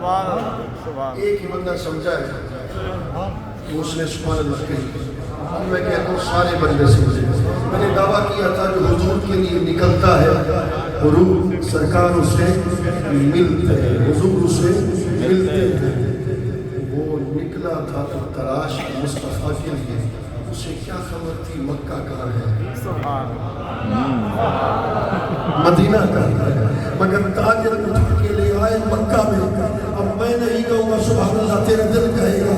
ایک ہی بندہ سمجھا ہے تو اس نے سبحان اللہ کہی. میں کہتا ہوں سارے بندے سمجھے. میں نے دعویٰ کیا تھا جو حضور کے لیے نکلتا ہے روح سرکار اسے ملتے ہیں, حضور اسے ملتے ہیں. وہ نکلا تھا تو تلاش مصطفیٰ کے لیے, اسے کیا خبر تھی مکہ کہاں ہے, مدینہ کہاں ہے, مگر تاجر اٹھ کے لے آئے مکہ میں. اب میں نہیں کہوں گا سبحان اللہ, تیرا دل کہے گا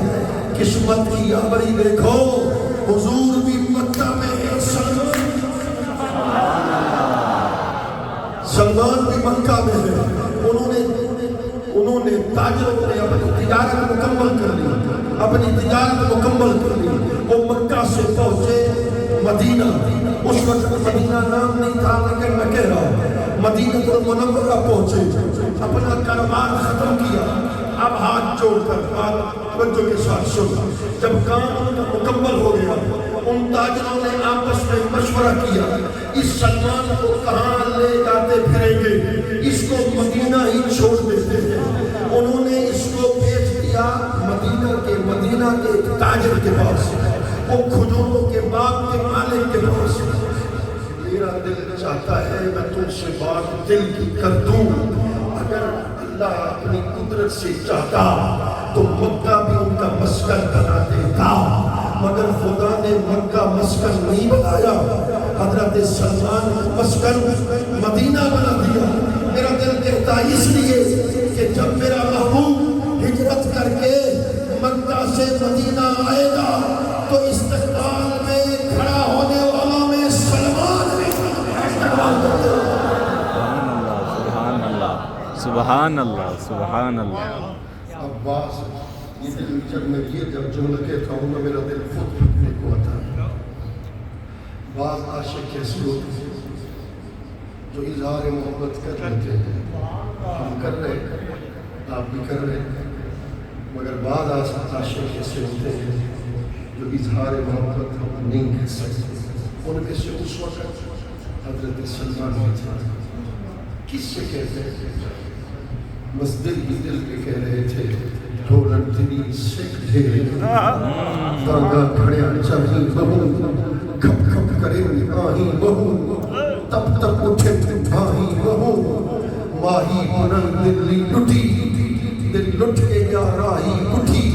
قسمت کی آوری دیکھو حضور بھی مکہ میں ہے, سلمان بھی مکہ میں ہے. انہوں نے تاجروں نے اپنی تجارت مکمل کر لی, وہ مکہ سے پہنچے مدینہ. اس وقت مدینہ نام نہیں تھا, لیکن میں کہہ رہا ہوں مدینہ المنورہ پہنچے, اپنا کاروبار ختم کیا. اب ہاتھ جوڑ کر بات توجہ کے ساتھ سن. جب کام مکمل ہو گیا, ان تاجروں نے آپس میں مشورہ کیا اس سلمان کو کہاں لے جاتے پھریں گے, اس کو مدینہ ہی چھوڑ دیتے ہیں. انہوں نے اس کو بیچ دیا مدینہ کے تاجر کے پاس, وہ کھجوروں کے باغ کے مالک کے پاس. میرا دل چاہتا ہے میں تم سے بات دل کی کر دوں. اگر اللہ اپنی قدرت سے چاہتا تو مکہ بھی ان کا مسکن بنا دیتا, مگر خدا نے مکہ مسکن نہیں بنایا, حضرت سلمان کو مسکن مدینہ بنا دیا. میرا دل کہتا اس لیے کہ جب میرا محبوب ہجرت کر کے مکہ سے مدینہ آئے گا تو استقبال میں کھڑا ہونے والوں میں سلمان بھی استقبال کرتے ہیں. سبحان اللہ, سبحان اللہ. عباس یہ دل جب میں یہ جب جملہ کہتا ہوں نا میرا دل خود پھٹنے کو آتا ہے. بعض عاشق ایسے ہوتے ہیں جو اظہار محبت کر لیتے ہیں, ہم کر رہے ہیں, آپ بھی کر رہے ہیں, مگر بعض عاشق ایسے ہوتے ہیں جو اظہار محبت نہیں کر سکتے. ان کے سے اس وقت حضرت سلمان میں تھا. کس سے کہتے ہیں؟ بس دل ہی دل کے کہہ رہے تھے ڈھولن تیری سکھ ڈھیرے گانگا کھڑیا چاہی بہو, کھپ کھپ کرے آہی بہو, تب تب اٹھے آہی بہو, ماہی بنن دلی لٹی, دل لٹ کے یا راہی اٹھی,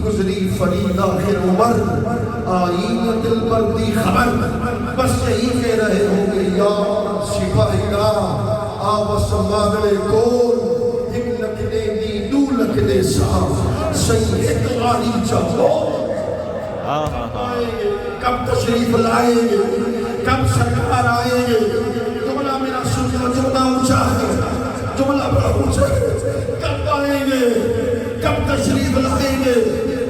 گزری فرید آخر عمر آئی نہ دل پر دی خبر. بس یہی کہہ رہے ہوں گے یا سپاہی دا آوس ماغلے کول, ایک لکھنے دی دو لکھنے سا سید آلی چاہو. کب تشریف لائیں گے, کب سرکار آئیں گے؟ جملہ میرا سننا جملہ اونچا ہے, جملہ بڑا اونچا ہے. کب آئیں گے, کب تشریف لائیں گے؟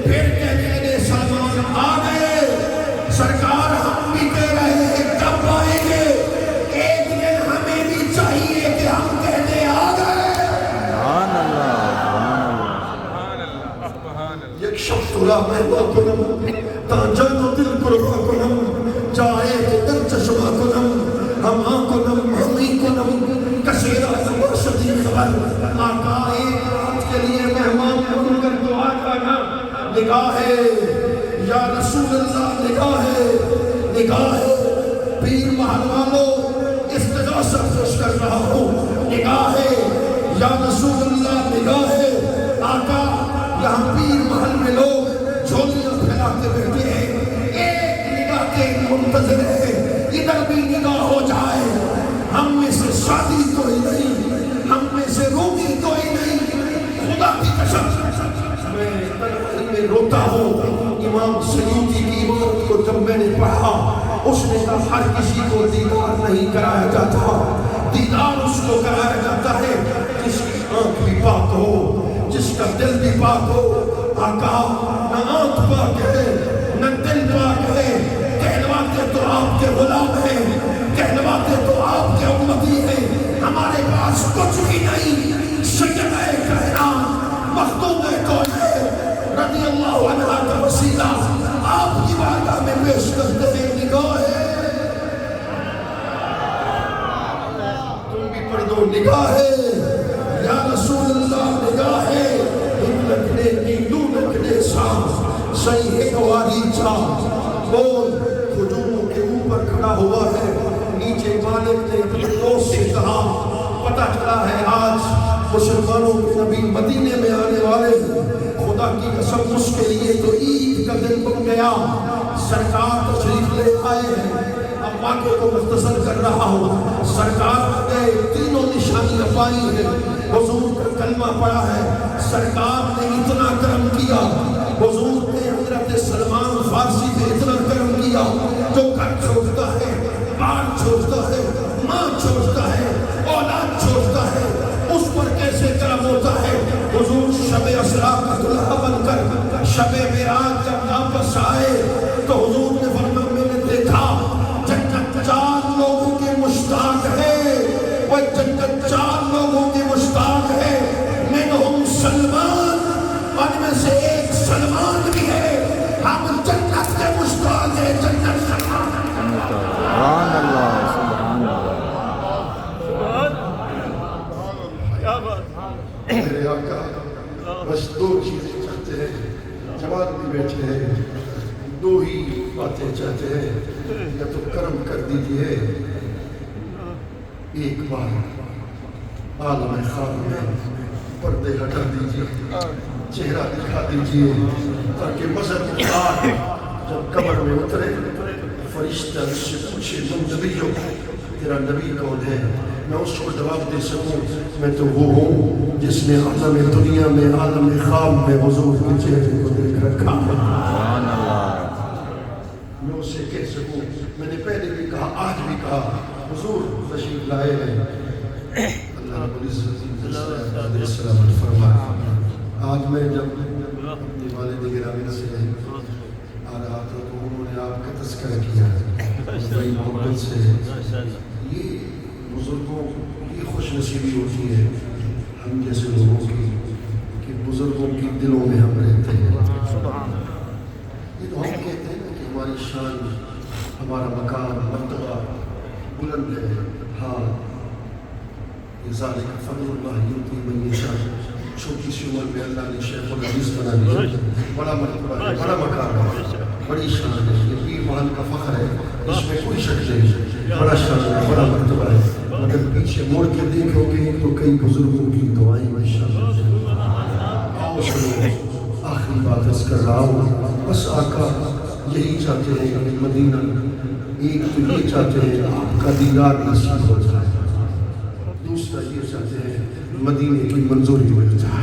پھر کہنے گے سلمان آ گئے, سرکار ہم بھی کہہ رہے ہیں کب آئیں گے. ایک دن ہمیں بھی چاہیے کہ ہم کہنے آ گئے. یک شخص را مہوا کنم تا جان و دل قربا کنم, چاہے کہ در چشمہ کنم ہما کنم ہمی کنم کثیرہ نباشدی خبر. آقا ایک رات کے لیے مہمان بن کر دعا کرنا, نگاہ یا رسول اللہ, نگاہ پیر محل والوں استغاثت پیش کر رہا ہوں, نگاہ یا رسول اللہ, نگاہ آقا. یہاں پیر محل میں لوگ جھولیاں پھیلاتے بیٹھے ہیں, ایک نگاہ کے منتظر ہے, ادھر بھی نگاہ ہو جائے. ہم میں سے شادی تو ہی نہیں, ہم میں سے روٹی تو ہی نہیں, خدا کی قسم میں تنہائی میں روتا ہوں. امام سیوطی کی عبارت کو جب میں نے پڑھا, اس نے کہا ہر کسی کو دیدار نہیں کرایا جاتا, دیدار اس کو کرایا جاتا ہے جس کی آنکھ بھی پاک ہو, جس کا دل بھی پاک ہو. آقا نہ آنکھ پاک ہے نہ دل پاک ہے, کہلواتے تو آپ کے غلام ہیں, کہلواتے تو آپ کے امتی ہیں, ہمارے پاس کچھ بھی نہیں. سیدہ کائنات مخدوم کونین رضی اللہ عنہ کا وسیلہ آپ کی بارگاہ میں پیش کرتے ہیں. نگاہ تم بھی پڑھ دو, نگاہ یا رسول اللہ, نگاہ بادشاہ وہ ہجوموں کے اوپر کھڑا ہوا ہے. نیچے مالک نے اپنے دوست سے کہا پتہ چلا ہے آج مسلمانوں کے نبی مدینے میں آنے والے ہیں. خدا کی قسم اس کے لیے تو عید کا دن بن گیا. سرکار تشریف لے آئے ہیں. اب واقعے کو مختصر کر رہا ہوں. سرکار نے تینوں نشانیاں پائی ہیں. حضور کا کلمہ پڑھا ہے. سرکار نے اتنا کرم کیا. حضور نے حضرت سلمان فارسی پہ اتنا کرم کیا. جو گھر چھوڑتا ہے، بار چھوڑتا ہے، ماں چھوڑتا ہے، اولاد چھوڑتا ہے، اس پر کیسے کرم ہوتا ہے. حضور شب اسراء کا دلہا بن کر شب معراج جب واپس آئے تو حضور نے فرمایا میں نے دیکھا جنت 4 لوگوں کے مشتاق ہے. وہ جنت 4 لوگوں کے مشتاق ہے. منہم سلمان، ان میں سے ایک سلمان بھی ہے. ہم جنت کے مشتاق ہیں. جنت سلمان. سبحان اللہ سبحان اللہ. میرے آقا بس 2 چیزیں چاہتے ہیں. جوان بھی بیٹھے ہیں. 2 ہی باتیں چاہتے ہیں. یا تو کرم کر دیجئے، ایک بار عالم خواب میں پردے ہٹا دیجئے، چہرہ دکھا دیجئے، تاکہ مذہب کی آگ جب قبر میں اترے فرشتہ اس سے پوچھے من نبی ہو، تیرا نبی کون ہے؟ میں اس کو جواب دے سکوں میں تو وہ ہوں جس نے عالم دنیا میں عالم خواب میں حضور کے چہرے کو دیکھ رکھا. میں اسے کہہ سکوں. میں نے پہلے بھی کہا، آج بھی کہا، حضور تشریف لائے ہیں. اللہ رب العزت علیہ السلام فرمایا. آج میں جب اپنے والد گرامی سے آ رہا تھا تو انہوں نے آپ کا تذکرہ کیا بڑی محبت سے. یہ بزرگوں کی خوش نصیبی ہوتی ہے ہم جیسے لوگوں کی کہ بزرگوں کی دلوں میں ہم رہتے ہیں. یہ تو ہم کہتے ہیں کہ ہماری شان، ہمارا مقام، مرتبہ بلند ہے. ہاں، یہ ذالک فضل اللہ یؤتی من یشاء. چھوٹی سی عمر میں اللہ نے شیخ الحدیث بنا دیا. بڑا مرتبہ ہے، بڑا مقام ہے، بڑی شان ہے. یہ پیر محل کا فخر ہے، اس میں کوئی شک نہیں. بڑا شان ہے، بڑا مرتبہ ہے. مگر پیچھے موڑ کے دیکھو گے تو کئی بزرگوں کی دعائیں ماشاءاللہ. آؤ سنو، آخری بات اس کر رہا ہوں. بس آقا یہی چاہتے ہیں کہ مدینہ، ایک تو یہ چاہتے ہیں آپ کا دیدار نصیب ہو جائے، دوسرا یہ چاہتے ہیں مدینے کی منظوری مل جائے.